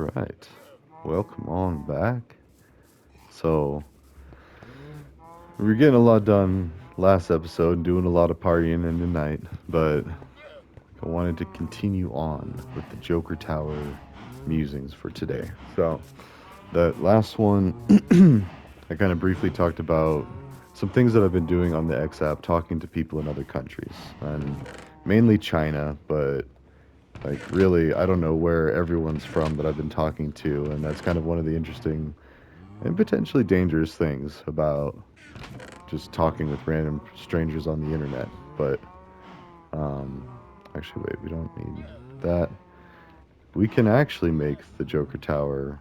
right. Welcome on back. So, we were getting a lot done last episode, doing a lot of partying in the night, but I wanted to continue on with the Joker Tower musings for today. So, that last one, I kind of briefly talked about some things that I've been doing on the X app, talking to people in other countries, and mainly China, but like, really, I don't know where everyone's from that I've been talking to, and that's kind of one of the interesting and potentially dangerous things about just talking with random strangers on the internet. But um, actually, wait, we don't need that. We can actually make the Joker Tower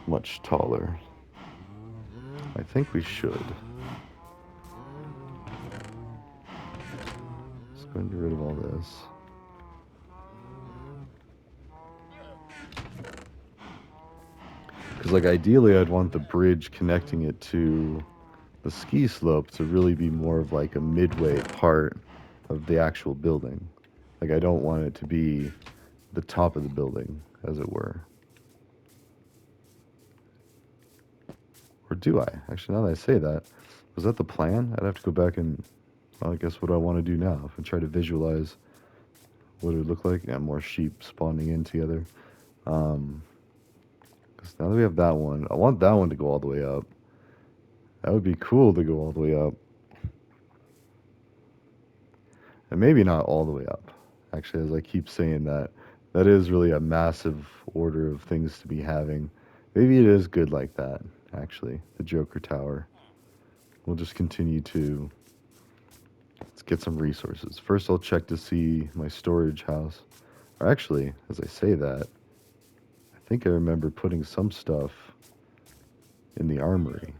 much taller. I think we should. Let's go and get rid of all this. Because, like, ideally, I'd want the bridge connecting it to the ski slope to really be more of like a midway part of the actual building. Like, I don't want it to be the top of the building, as it were. Or do I? Actually, now that I say that, was that the plan? I'd have to go back and, well, I guess what do I want to do now? If I try to visualize what it would look like, yeah, more sheep spawning in together. Um, because now that we have that one, I want that one to go all the way up. That would be cool to go all the way up. And maybe not all the way up. Actually, as I keep saying that, that is really a massive order of things to be having. Maybe it is good like that, actually, the Joker Tower. We'll just continue to let's get some resources. First, I'll check to see my storage house. Or actually, as I say that, I think I remember putting some stuff in the armory.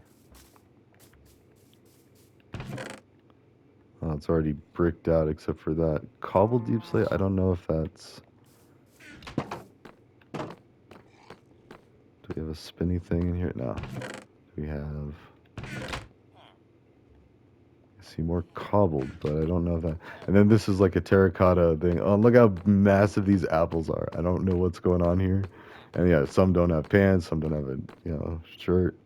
Oh, it's already bricked out except for that cobble deep slate. I don't know if that's. Do we have a spinny thing in here? No. We have. I see more cobbled, but I don't know if that. And then this is like a terracotta thing. Oh, look how massive these apples are. I don't know what's going on here. And yeah, some don't have pants, some don't have a shirt.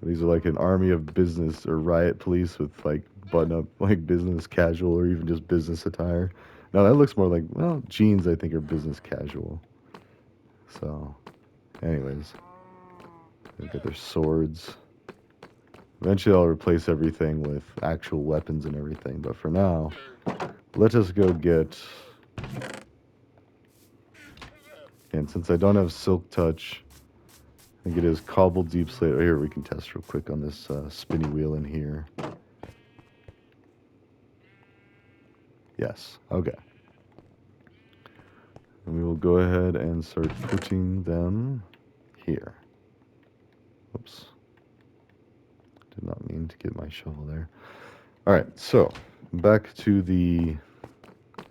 These are like an army of business or riot police with like button up like business casual or even just business attire. No, that looks more like jeans. I think are business casual. So, anyways, they got their swords. Eventually, I'll replace everything with actual weapons and everything. But for now, let us go get. And since I don't have Silk Touch, I think it is Cobbled Deep Slate. Oh, here, we can test real quick on this spinny wheel in here. Yes, okay. And we will go ahead and start putting them here. Oops. Did not mean to get my shovel there. All right, so back to the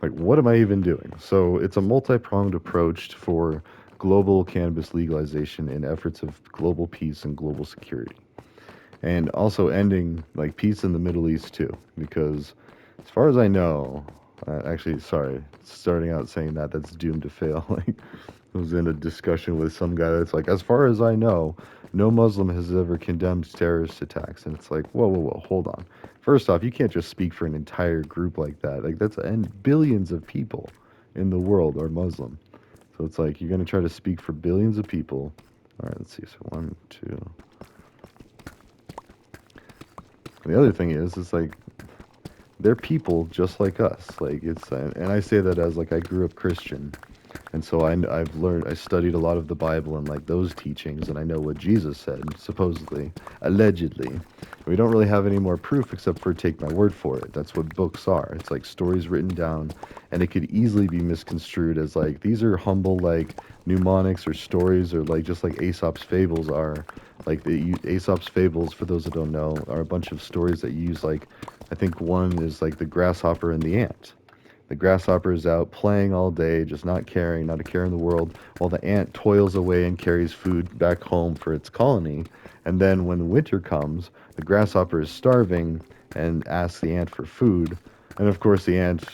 like, what am I even doing? So it's a multi-pronged approach for global cannabis legalization in efforts of global peace and global security, and also ending like peace in the Middle East too, because as far as I know, actually, sorry, starting out saying that that's doomed to fail. Like, I was in a discussion with some guy that's like, as far as I know, no Muslim has ever condemned terrorist attacks, and it's like, whoa, whoa, whoa, hold on. First off, you can't just speak for an entire group like that. Like, that's and billions of people in the world are Muslim. So it's like you're gonna try to speak for billions of people. All right, let's see. So one, two. And the other thing is, it's like they're people just like us. Like it's, and I say that as like I grew up Christian, and so I've learned, I studied a lot of the Bible and like those teachings, and I know what Jesus said, supposedly, allegedly. We don't really have any more proof except for take my word for it. That's what books are. It's like stories written down, and it could easily be misconstrued as like these are humble like mnemonics or stories or like just like Aesop's fables are. Like the Aesop's fables, for those that don't know, are a bunch of stories that use like, I think one is like the grasshopper and the ant. The grasshopper is out playing all day, just not caring, not a care in the world, while the ant toils away and carries food back home for its colony. And then when winter comes, the grasshopper is starving and asks the ant for food. And of course, the ant,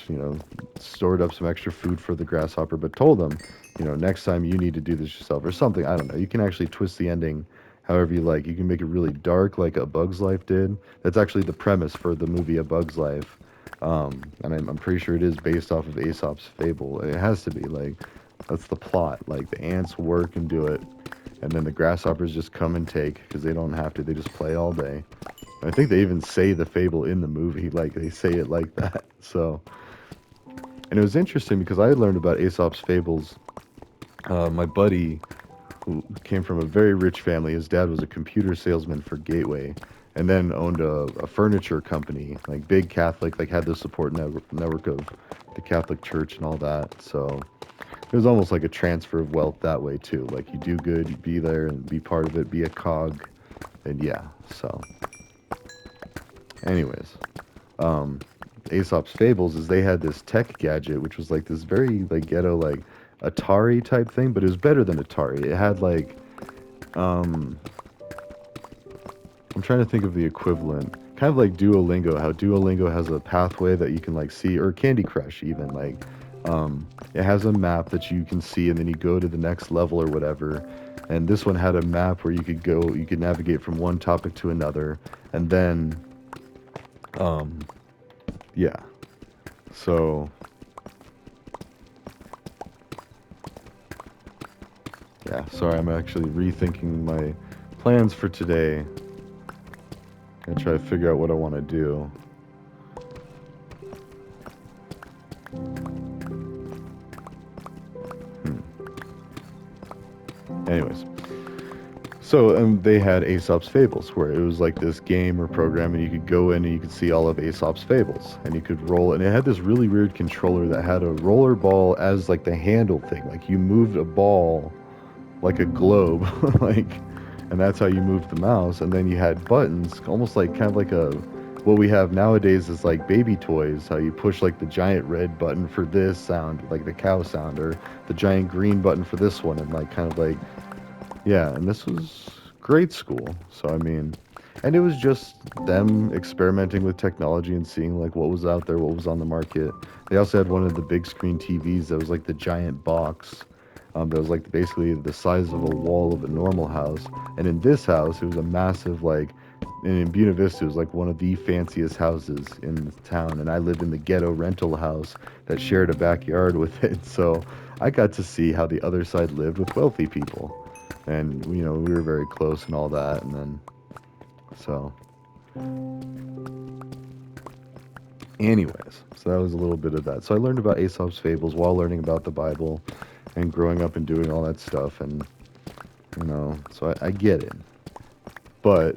stored up some extra food for the grasshopper, but told them, next time you need to do this yourself or something. I don't know. You can actually twist the ending however you like. You can make it really dark, like A Bug's Life did. That's actually the premise for the movie A Bug's Life. And I'm pretty sure it is based off of Aesop's fable. It has to be. Like, that's the plot. Like, the ants work and do it, and then the grasshoppers just come and take because they don't have to. They just play all day. I think they even say the fable in the movie, like they say it like that. So, and it was interesting because I had learned about Aesop's fables. My buddy, who came from a very rich family, his dad was a computer salesman for Gateway, and then owned a furniture company, like big Catholic, like had the support network of the Catholic Church and all that. So it was almost like a transfer of wealth that way too. Like you do good, you be there and be part of it, be a cog, and yeah. So, anyways, um, Aesop's Fables is they had this tech gadget, which was like this very like ghetto like Atari type thing, but it was better than Atari. It had like um, I'm trying to think of the equivalent, kind of like Duolingo. How Duolingo has a pathway that you can like see, or Candy Crush even like. It has a map that you can see, and then you go to the next level or whatever. And this one had a map where you could navigate from one topic to another, and then, um, yeah. So yeah, sorry, I'm actually rethinking my plans for today and try to figure out what I want to do. Hmm. Anyways, so they had Aesop's Fables, where it was like this game or program, and you could go in and you could see all of Aesop's Fables, and you could roll. And it had this really weird controller that had a roller ball as like the handle thing. Like you moved a ball like a globe, like, and that's how you moved the mouse. And then you had buttons, almost like kind of like a what we have nowadays is like baby toys. How you push like the giant red button for this sound, like the cow sound, or the giant green button for this one, and like kind of like yeah, and this was grade school. So, I mean, and it was just them experimenting with technology and seeing like what was out there, what was on the market. They also had one of the big screen TVs that was like the giant box. That was like basically the size of a wall of a normal house. And in this house, it was a massive like, and in Buena Vista, it was like one of the fanciest houses in the town. And I lived in the ghetto rental house that shared a backyard with it. So I got to see how the other side lived with wealthy people, and we were very close and all that. And then so anyways, so that was a little bit of that. So I learned about Aesop's fables while learning about the Bible and growing up and doing all that stuff. And so I get it, but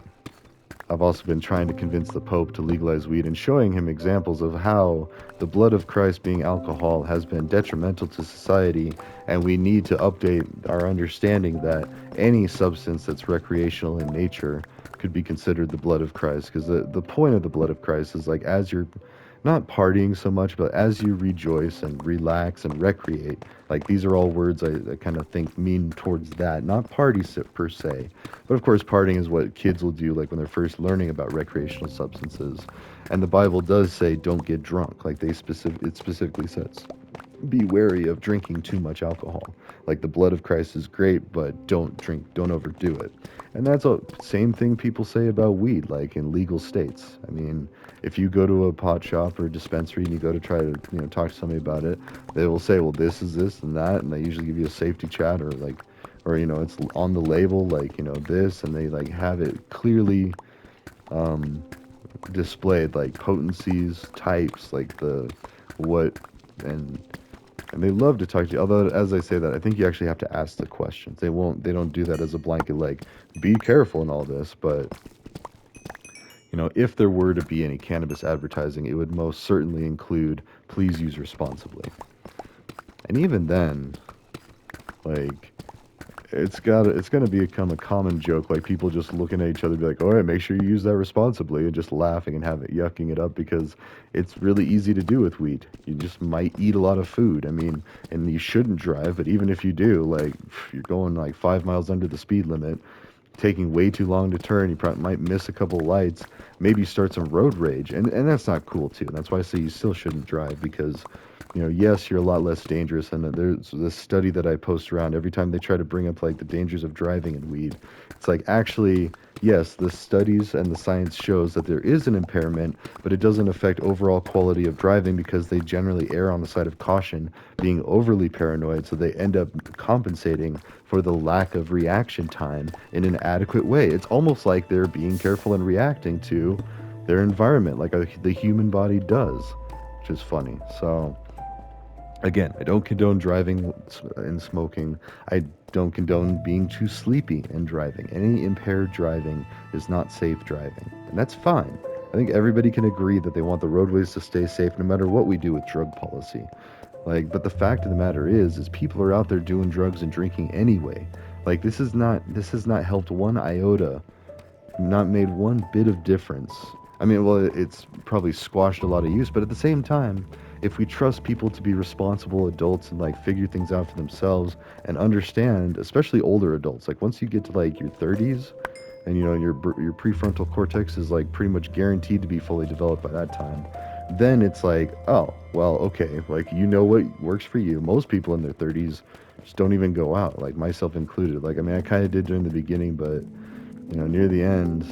I've also been trying to convince the Pope to legalize weed and showing him examples of how the blood of Christ being alcohol has been detrimental to society, and we need to update our understanding that any substance that's recreational in nature could be considered the blood of Christ. Because the point of the blood of Christ is like as you're not partying so much, but as you rejoice and relax and recreate, like these are all words I kind of think mean towards that, not party per se. But of course, partying is what kids will do, like when they're first learning about recreational substances. And the Bible does say, "Don't get drunk." Like it specifically says, "Be wary of drinking too much alcohol." Like the blood of Christ is great, but don't drink, don't overdo it. And that's the same thing people say about weed, like in legal states. I mean, if you go to a pot shop or a dispensary and you go to try to, talk to somebody about it, they will say, well, this is this and that, and they usually give you a safety chat or like, or it's on the label, like this, and they like have it clearly um, displayed, like potencies, types, like the what, and and they love to talk to you. Although, as I say that, I think you actually have to ask the questions. They don't do that as a blanket, like, be careful and all this. But, if there were to be any cannabis advertising, it would most certainly include, please use responsibly. And even then, like, it's gonna become a common joke, like people just looking at each other, be like, all right, make sure you use that responsibly, and just laughing and have it yucking it up because it's really easy to do with weed. You just might eat a lot of food. I mean, and you shouldn't drive, but even if you do, like you're going like 5 miles under the speed limit, taking way too long to turn. You probably might miss a couple lights, maybe start some road rage, and that's not cool too. And that's why I say you still shouldn't drive because, yes, you're a lot less dangerous. And there's this study that I post around every time they try to bring up like the dangers of driving and weed. It's like actually, yes, the studies and the science shows that there is an impairment, but it doesn't affect overall quality of driving because they generally err on the side of caution, being overly paranoid, so they end up compensating for the lack of reaction time in an adequate way. It's almost like they're being careful and reacting to their environment, like the human body does, which is funny. So, again, I don't condone driving and smoking. I don't condone being too sleepy and driving. Any impaired driving is not safe driving, and that's fine. I think everybody can agree that they want the roadways to stay safe no matter what we do with drug policy. Like, but the fact of the matter is people are out there doing drugs and drinking anyway. Like, this has not helped one iota, not made one bit of difference. I mean, well, it's probably squashed a lot of use, but at the same time, if we trust people to be responsible adults and like figure things out for themselves and understand, especially older adults, like once you get to like your 30s and your prefrontal cortex is like pretty much guaranteed to be fully developed by that time, then it's like, oh, well, okay, like what works for you. Most people in their 30s just don't even go out, like myself included. Like, I mean, I kind of did during the beginning, but near the end,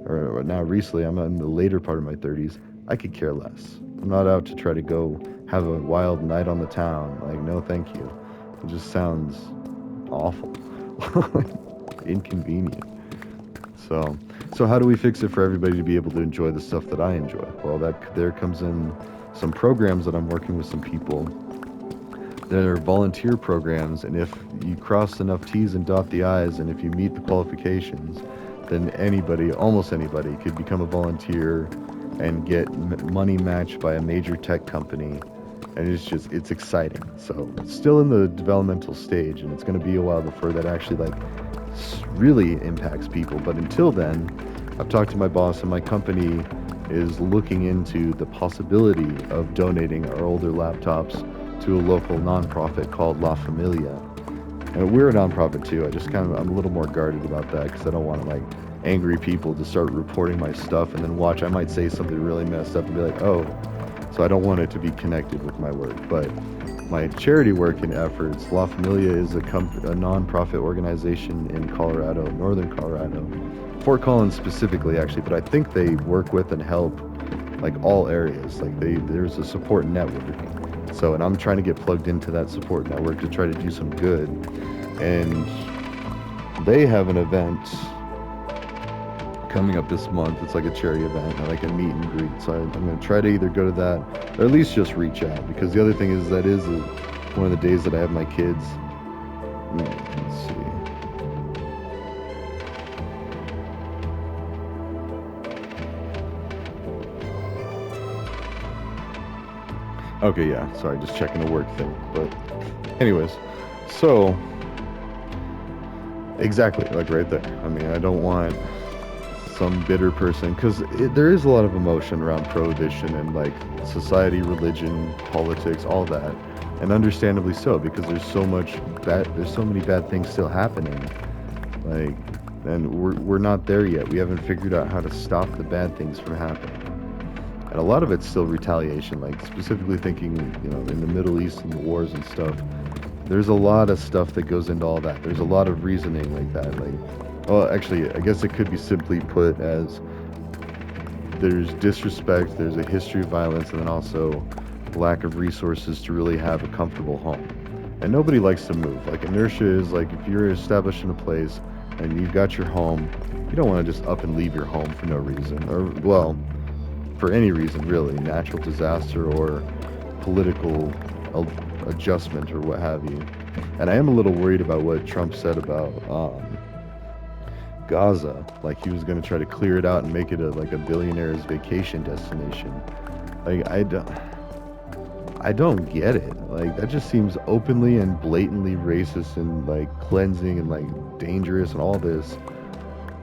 or now recently, I'm in the later part of my 30s. I could care less. I'm not out to try to go have a wild night on the town. Like, no, thank you. It just sounds awful, inconvenient. So, so how do we fix it for everybody to be able to enjoy the stuff that I enjoy? Well, that there comes in some programs that I'm working with some people that are volunteer programs, and if you cross enough T's and dot the I's, and if you meet the qualifications, then anybody, almost anybody, could become a volunteer and get money matched by a major tech company. And it's exciting. So it's still in the developmental stage, and it's going to be a while before that actually like really impacts people. But until then, I've talked to my boss, and my company is looking into the possibility of donating our older laptops to a local nonprofit called La Familia. And we're a nonprofit too. I'm a little more guarded about that because I don't want like angry people to start reporting my stuff and then watch. I might say something really messed up and be like, oh, so I don't want it to be connected with my work. But my charity work and efforts, La Familia is a nonprofit organization in Colorado, northern Colorado, Fort Collins specifically, actually. But I think they work with and help like all areas. Like there's a support network. So, and I'm trying to get plugged into that support network to try to do some good. And they have an event coming up this month. It's like a charity event, like a meet and greet. So I'm going to try to either go to that or at least just reach out, because the other thing is that is one of the days that I have my kids. Let's see. Okay, yeah, sorry, just checking the work thing. But anyways, so exactly, like right there. I mean, I don't want some bitter person, because there is a lot of emotion around prohibition and like society, religion, politics, all that, and understandably so, because there's so many bad things still happening. Like, and we're not there yet. We haven't figured out how to stop the bad things from happening. And a lot of it's still retaliation, like specifically thinking, in the Middle East and the wars and stuff. There's a lot of stuff that goes into all that. There's a lot of reasoning like that. Well, actually, I guess it could be simply put as there's disrespect, there's a history of violence, and then also lack of resources to really have a comfortable home. And nobody likes to move. Like, inertia is like, if you're established in a place and you've got your home, you don't want to just up and leave your home for no reason. Or, well, for any reason, really. Natural disaster or political adjustment or what have you. And I am a little worried about what Trump said about Gaza. Like, he was going to try to clear it out and make it like a billionaire's vacation destination. Like, I don't get it. Like, that just seems openly and blatantly racist and like cleansing and like dangerous and all this.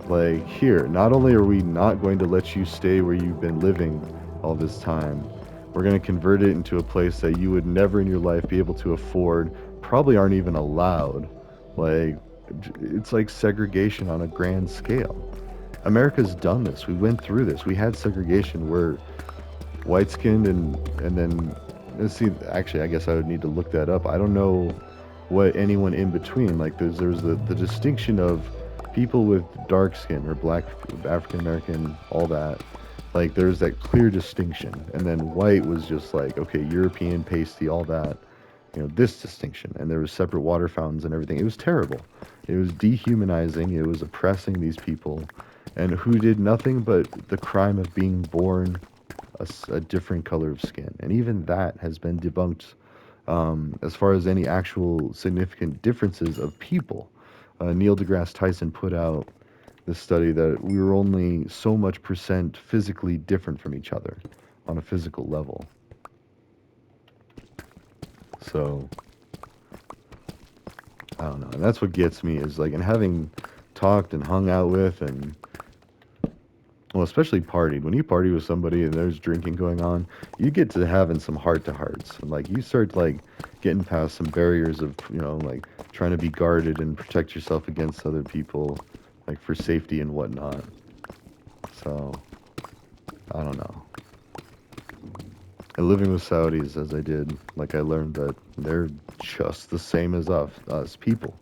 Like, here, not only are we not going to let you stay where you've been living all this time, we're going to convert it into a place that you would never in your life be able to afford, probably aren't even allowed. Like, It's like segregation on a grand scale. America's done this. We went through this. We had segregation where white skinned and then let's see. Actually, I guess I would need to look that up. I don't know what anyone in between. Like there's the distinction of people with dark skin or black, African American, all that. Like there's that clear distinction, and then white was just like okay, European, pasty, all that. This distinction, and there was separate water fountains and everything. It was terrible. It was dehumanizing. It was oppressing these people, and who did nothing but the crime of being born a different color of skin. And even that has been debunked as far as any actual significant differences of people. Neil deGrasse Tyson put out this study that we were only so much percent physically different from each other on a physical level. So, I don't know. And that's what gets me is like, and having talked and hung out with and well, especially partied. When you party with somebody and there's drinking going on, you get to having some heart to hearts. And like you start like getting past some barriers of, like trying to be guarded and protect yourself against other people, like for safety and whatnot. So, I don't know. And living with Saudis as I did, like I learned that they're just the same as us people.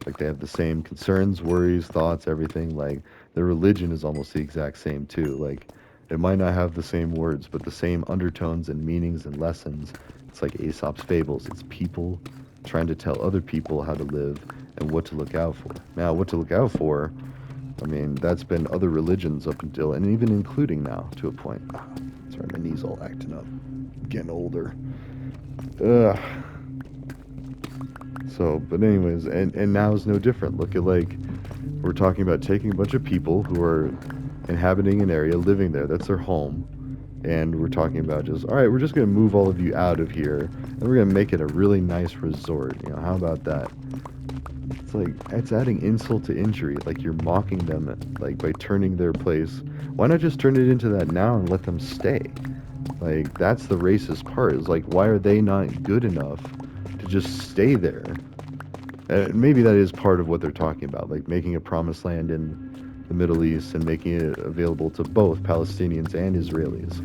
Like they have the same concerns, worries, thoughts, everything. Like their religion is almost the exact same too. Like it might not have the same words, but the same undertones and meanings and lessons. It's like Aesop's fables. It's people trying to tell other people how to live and what to look out for. Now, what to look out for, I mean, that's been other religions up until, and even including now to a point. Sorry, my knee's all acting up. Getting older. Ugh. So, but anyways, and now is no different. Look at like we're talking about taking a bunch of people who are inhabiting an area, living there. That's their home. And we're talking about just, all right, we're just going to move all of you out of here and we're going to make it a really nice resort. How about that? It's like, it's adding insult to injury. Like you're mocking them, like by turning their place. Why not just turn it into that now and let them stay? Like, that's the racist part. Is like, why are they not good enough to just stay there? And maybe that is part of what they're talking about, like making a promised land in the Middle East and making it available to both Palestinians and Israelis.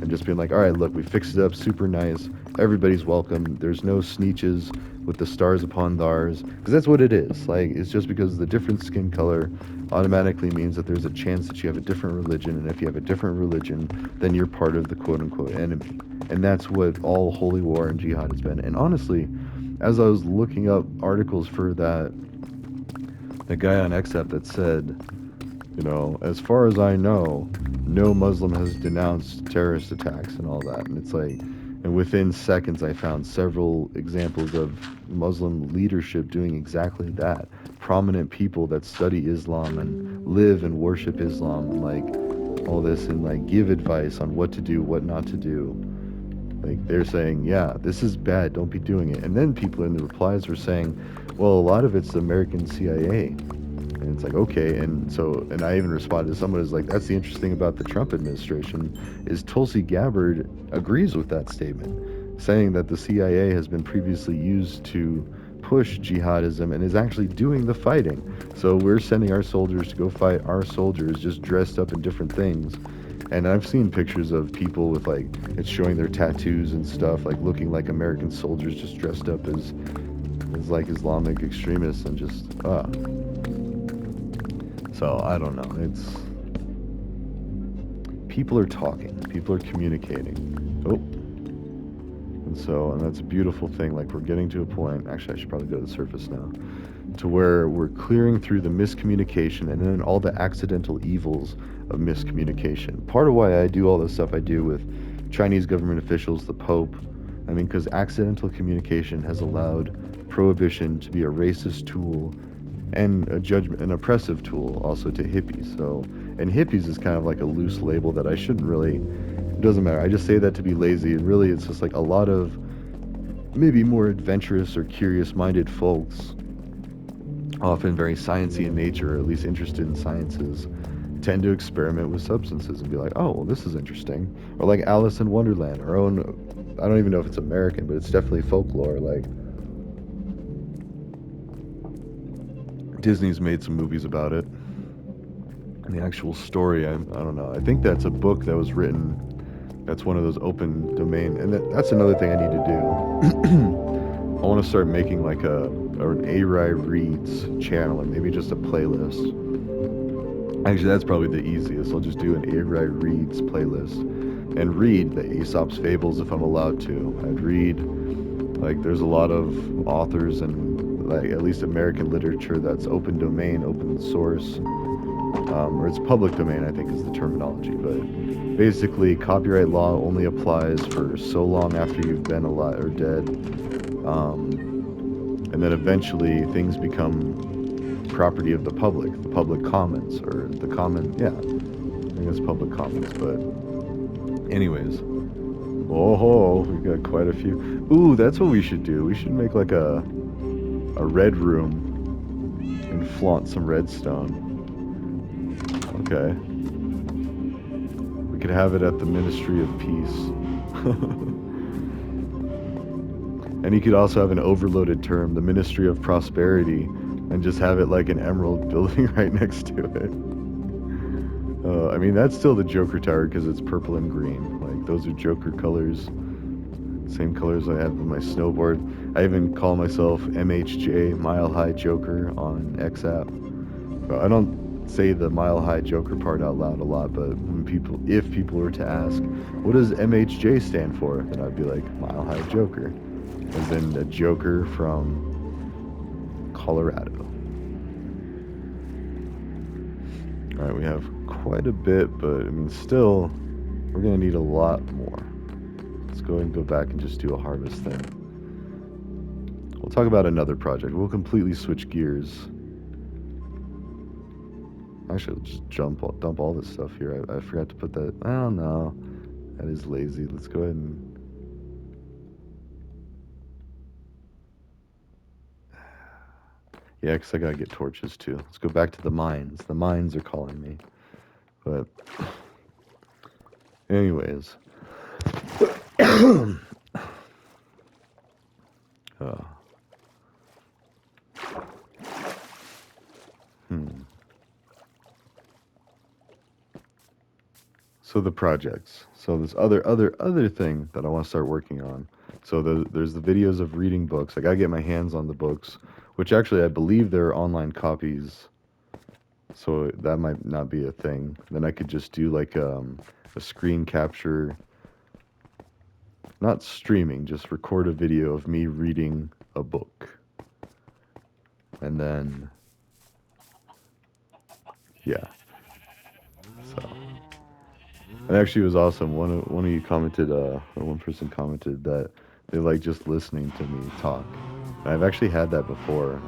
And just being like, all right, look, we fixed it up super nice. Everybody's welcome. There's no sneeches with the stars upon theirs. Because that's what it is. Like, it's just because the different skin color automatically means that there's a chance that you have a different religion. And if you have a different religion, then you're part of the quote unquote enemy. And that's what all holy war and jihad has been. And honestly, as I was looking up articles for that guy on XF that said, as far as I know, no Muslim has denounced terrorist attacks and all that. And it's like, and within seconds, I found several examples of Muslim leadership doing exactly that. Prominent people that study Islam and live and worship Islam and like all this and like give advice on what to do, what not to do. Like they're saying, yeah, this is bad, don't be doing it. And then people in the replies were saying, well, a lot of it's the American CIA. And it's like, okay. And I even responded to someone who's like, that's the interesting thing about the Trump administration is Tulsi Gabbard agrees with that statement, saying that the CIA has been previously used to push jihadism and is actually doing the fighting. So we're sending our soldiers to go fight our soldiers just dressed up in different things. And I've seen pictures of people with like, it's showing their tattoos and stuff, like looking like American soldiers just dressed up as like Islamic extremists and just, So I don't know. It's, people are talking, people are communicating. Oh. And that's a beautiful thing. Like we're getting to a point, actually I should probably go to the surface now, to where we're clearing through the miscommunication and then all the accidental evils of miscommunication. Part of why I do all this stuff I do with Chinese government officials, the Pope, I mean, because accidental communication has allowed prohibition to be a racist tool and an oppressive tool also to hippies. So, and hippies is kind of like a loose label that I shouldn't really, it doesn't matter. I just say that to be lazy. And really, it's just like a lot of maybe more adventurous or curious-minded folks, often very sciencey in nature, or at least interested in sciences, tend to experiment with substances and be like, oh, well, this is interesting. Or like Alice in Wonderland, our own, I don't even know if it's American, but it's definitely folklore. Like Disney's made some movies about it. And the actual story, I don't know. I think that's a book that was written. That's one of those open domain, and that's another thing I need to do. I want to start making like or an A-Rye Reads channel, or maybe just a playlist. Actually, that's probably the easiest. I'll just do an A-Rye Reads playlist and read the Aesop's Fables if I'm allowed to. I'd read, like, there's a lot of authors and, like, at least American literature that's open domain, open source, or it's public domain, I think is the terminology. But basically, copyright law only applies for so long after you've been alive or dead. And then eventually things become property of the public commons, or the common, yeah, I think it's public commons. But anyways, oh, we got quite a few. Ooh, that's what we should do. We should make like a red room and flaunt some redstone. Okay. We could have it at the Ministry of Peace. And you could also have an overloaded term, the Ministry of Prosperity, and just have it like an emerald building right next to it. I mean, that's still the Joker Tower because it's purple and green. Like, those are Joker colors. Same colors I have on my snowboard. I even call myself MHJ, Mile High Joker, on XApp. I don't say the Mile High Joker part out loud a lot, but if people were to ask, what does MHJ stand for? Then I'd be like, Mile High Joker. As in a Joker from Colorado. Alright, we have quite a bit, but I mean, still, we're going to need a lot more. Let's go ahead and go back and just do a harvest thing. We'll talk about another project. We'll completely switch gears. Actually, let's just dump all this stuff here. I forgot to put that. I don't know. That is lazy. Let's go ahead and... Yeah, because I got to get torches too. Let's go back to the mines. The mines are calling me. But anyways. So the projects. So this other thing that I want to start working on. So there's the videos of reading books. I gotta get my hands on the books, which actually I believe there are online copies. So that might not be a thing. Then I could just do like a screen capture, not streaming, just record a video of me reading a book. And then, yeah. So. It actually was awesome. One of you commented, or one person commented that they like just listening to me talk. And I've actually had that before.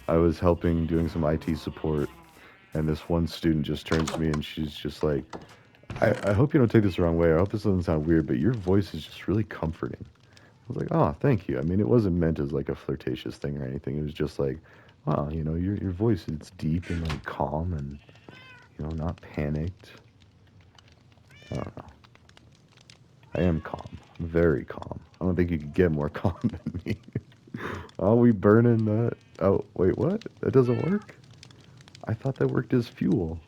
I was helping doing some IT support, and this one student just turns to me and she's just like, I hope you don't take this the wrong way. I hope this doesn't sound weird, but your voice is just really comforting. I was like, oh, thank you. I mean, it wasn't meant as like a flirtatious thing or anything. It was just like, wow, you know, your voice is deep and like calm and, you know, not panicked. I don't know. I am calm. I'm very calm. I don't think you could get more calm than me. Oh, we burning that? Oh, wait, what? That doesn't work? I thought that worked as fuel.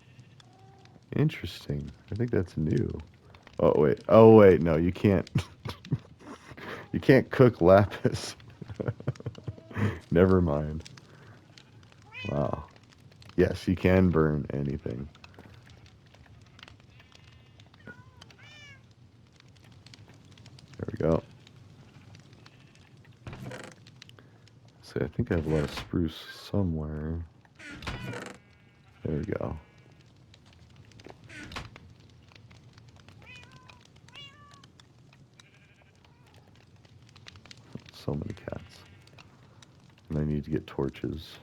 Interesting. I think that's new. Oh, wait. Oh, wait. No, you can't. You can't cook lapis. Never mind. Wow. Yes, you can burn anything. There we go. See, I think I have a lot of spruce somewhere. There we go. So many cats. And I need to get torches.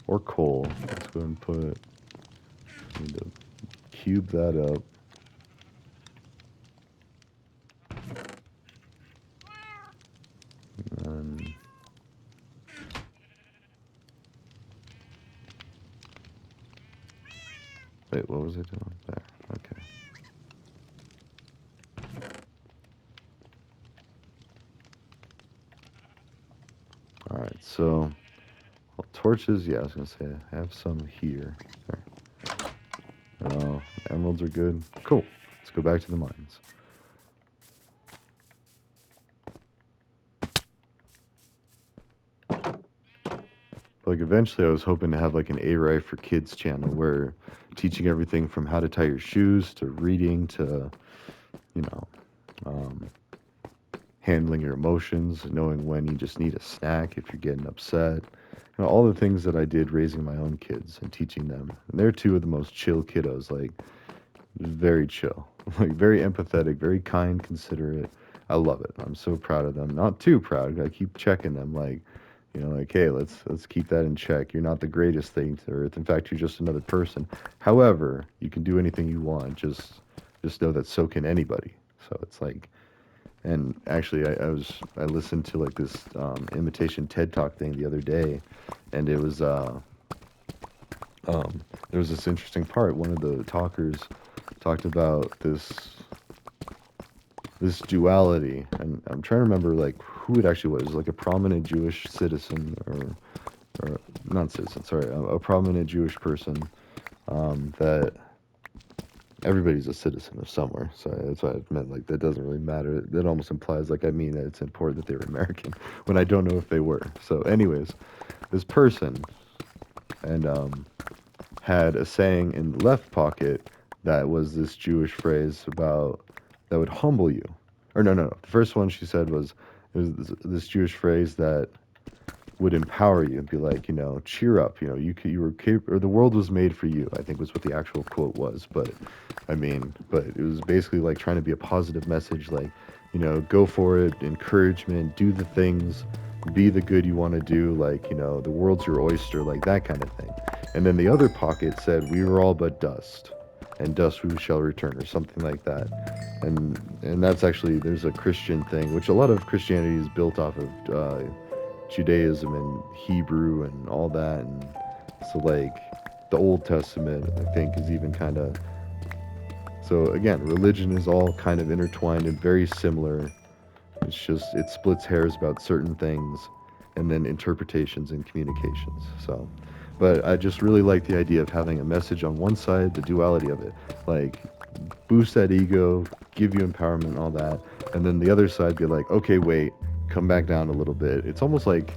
Or coal. Let's go ahead and put... Need to cube that up. And then... Wait, what was I doing? There. Okay. Alright, so... Torches, yeah, I was gonna say I have some here. There. Oh, emeralds are good. Cool. Let's go back to the mines. Like eventually I was hoping to have like an A-Rye for kids channel where teaching everything from how to tie your shoes to reading to, you know, um, handling your emotions, knowing when you just need a snack if you're getting upset. You know, all the things that I did raising my own kids and teaching them. And they're two of the most chill kiddos, like very chill, like very empathetic, very kind, considerate. I love it. I'm so proud of them. Not too proud. I keep checking them, like, you know, like, hey, let's keep that in check. You're not the greatest thing to earth. In fact, you're just another person. However, you can do anything you want. Just know that so can anybody. So it's like, and actually, I listened to like this imitation TED Talk thing the other day, and it was there was this interesting part. One of the talkers talked about this duality, and I'm trying to remember like who it actually was, like a prominent Jewish citizen or not citizen, sorry, a prominent Jewish person that everybody's a citizen of somewhere. So that's why I meant like that doesn't really matter. That almost implies like I mean that it's important that they were American when I don't know if they were. So, anyways, this person and had a saying in the left pocket that was this Jewish phrase about that would humble you. Or no. The first one she said was it was this Jewish phrase that would empower you and be like, you know, cheer up. You know, you were capable, or the world was made for you, I think was what the actual quote was. But I mean, but it was basically like trying to be a positive message, like, you know, go for it, encouragement, do the things, be the good you want to do, like, you know, the world's your oyster, like that kind of thing. And then the other pocket said, we were all but dust, and dust we shall return, or something like that. And that's actually, there's a Christian thing, which a lot of Christianity is built off of Judaism and Hebrew and all that. And so, like, the Old Testament, I think, is even kind of. So, again, religion is all kind of intertwined and very similar. It's just, it splits hairs about certain things and then interpretations and communications. So, but I just really like the idea of having a message on one side, the duality of it. Like, boost that ego, give you empowerment and all that. And then the other side be like, okay, wait, come back down a little bit. It's almost like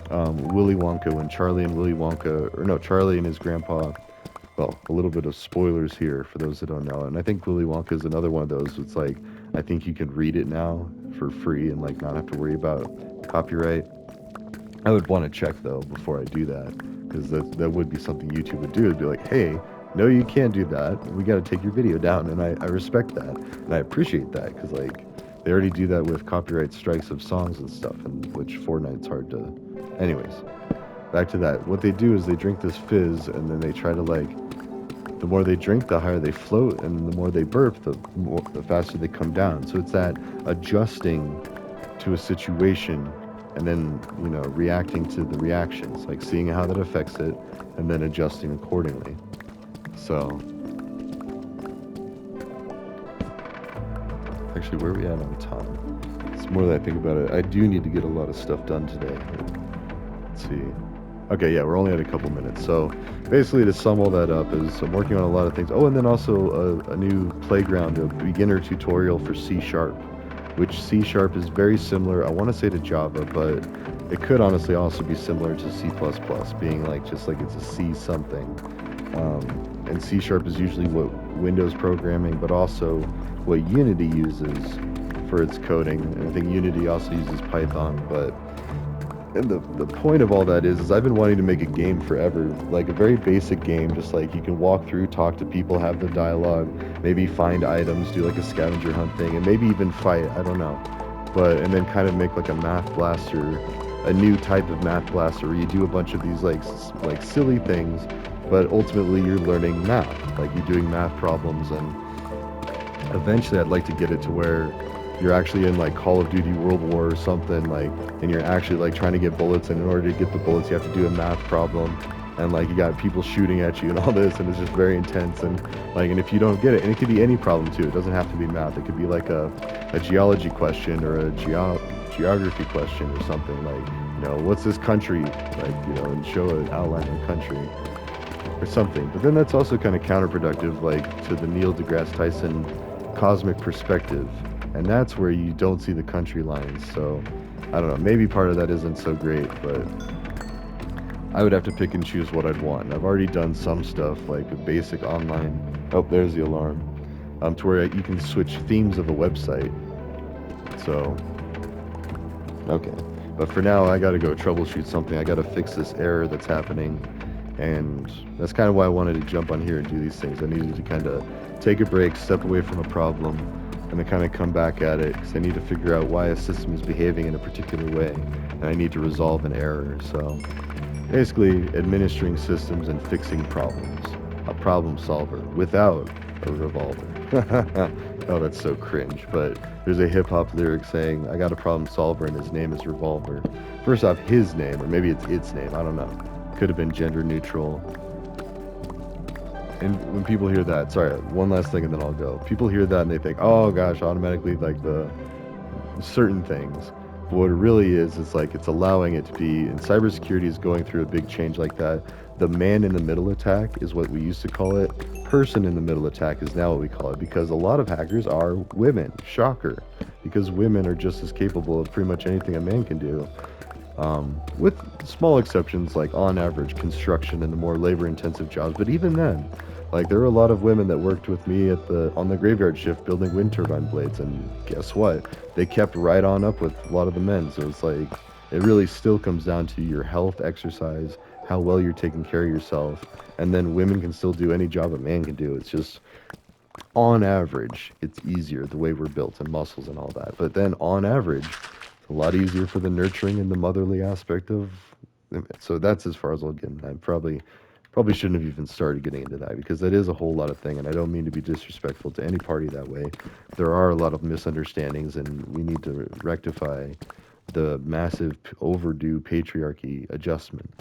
Willy Wonka when Charlie and Willy Wonka, or no, Charlie and his grandpa. Well, a little bit of spoilers here for those that don't know. And I think Willy Wonka is another one of those. It's like, I think you can read it now for free and like not have to worry about copyright. I would want to check though before I do that, because that would be something YouTube would do. It'd be like, hey, no, you can't do that. We got to take your video down. And I respect that. And I appreciate that, because like they already do that with copyright strikes of songs and stuff, and which Fortnite's hard to. Anyways, back to that. What they do is they drink this fizz, and then they try to like. The more they drink, the higher they float, and the more they burp, the faster they come down. So it's that adjusting to a situation, and then, you know, reacting to the reactions, like seeing how that affects it, and then adjusting accordingly. So, actually, where are we at on time? It's more that I think about it. I do need to get a lot of stuff done today. Let's see. Okay, yeah, we're only at a couple minutes. So basically, to sum all that up, is I'm working on a lot of things. Oh, and then also a new playground, a beginner tutorial for C#, which C# is very similar, I want to say, to Java, but it could honestly also be similar to C++, being like just like it's a C something. And C# is usually what Windows programming, but also what Unity uses for its coding. And I think Unity also uses Python, but. And the point of all that is I've been wanting to make a game forever, like a very basic game, just like you can walk through, talk to people, have the dialogue, maybe find items, do like a scavenger hunt thing, and maybe even fight, I don't know. But, and then kind of make like a math blaster, a new type of math blaster where you do a bunch of these like silly things, but ultimately you're learning math, like you're doing math problems. And eventually I'd like to get it to where you're actually in like Call of Duty World War or something, like, and you're actually like trying to get bullets, and in order to get the bullets you have to do a math problem, and like you got people shooting at you and all this, and it's just very intense. And like, and if you don't get it, and it could be any problem too, it doesn't have to be math, it could be like a geology question or geography question or something like, what's this country like, and show an outline of the country or something. But then that's also kind of counterproductive, like to the Neil deGrasse Tyson cosmic perspective, and that's where you don't see the country lines. So I don't know. Maybe part of that isn't so great, but I would have to pick and choose what I'd want. I've already done some stuff like a basic online. Oh, there's the alarm. To where you can switch themes of a website. So, okay. But for now, I got to go troubleshoot something. I got to fix this error that's happening. And that's kind of why I wanted to jump on here and do these things. I needed to kind of take a break, step away from a problem, and then kind of come back at it because I need to figure out why a system is behaving in a particular way. And I need to resolve an error. So, basically, administering systems and fixing problems. A problem solver without a revolver. Oh, that's so cringe. But there's a hip hop lyric saying, I got a problem solver and his name is Revolver. First off, his name, or maybe it's its name, I don't know. Could have been gender neutral. And when people hear that, sorry, one last thing and then I'll go. People hear that and they think, oh gosh, automatically like the certain things. But what it really is, it's like it's allowing it to be, and cybersecurity is going through a big change like that. The man in the middle attack is what we used to call it. Person in the middle attack is now what we call it because a lot of hackers are women. Shocker. Because women are just as capable of pretty much anything a man can do. With small exceptions like on average construction and the more labor intensive jobs. But even then, like there were a lot of women that worked with me on the graveyard shift building wind turbine blades, and guess what? They kept right on up with a lot of the men. So it's like it really still comes down to your health, exercise, how well you're taking care of yourself, and then women can still do any job a man can do. It's just on average, it's easier the way we're built and muscles and all that. But then on average, it's a lot easier for the nurturing and the motherly aspect of. So that's as far as I'll get. I probably shouldn't have even started getting into that because that is a whole lot of thing, and I don't mean to be disrespectful to any party that way. There are a lot of misunderstandings, and we need to rectify the massive overdue patriarchy adjustment.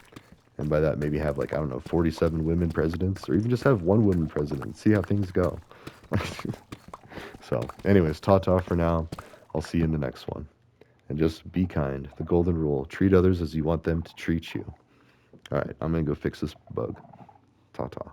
And by that, maybe have like, I don't know, 47 women presidents, or even just have one woman president. See how things go. So, anyways, ta-ta for now. I'll see you in the next one. And just be kind. The golden rule. Treat others as you want them to treat you. All right, I'm going to go fix this bug. Ta-ta.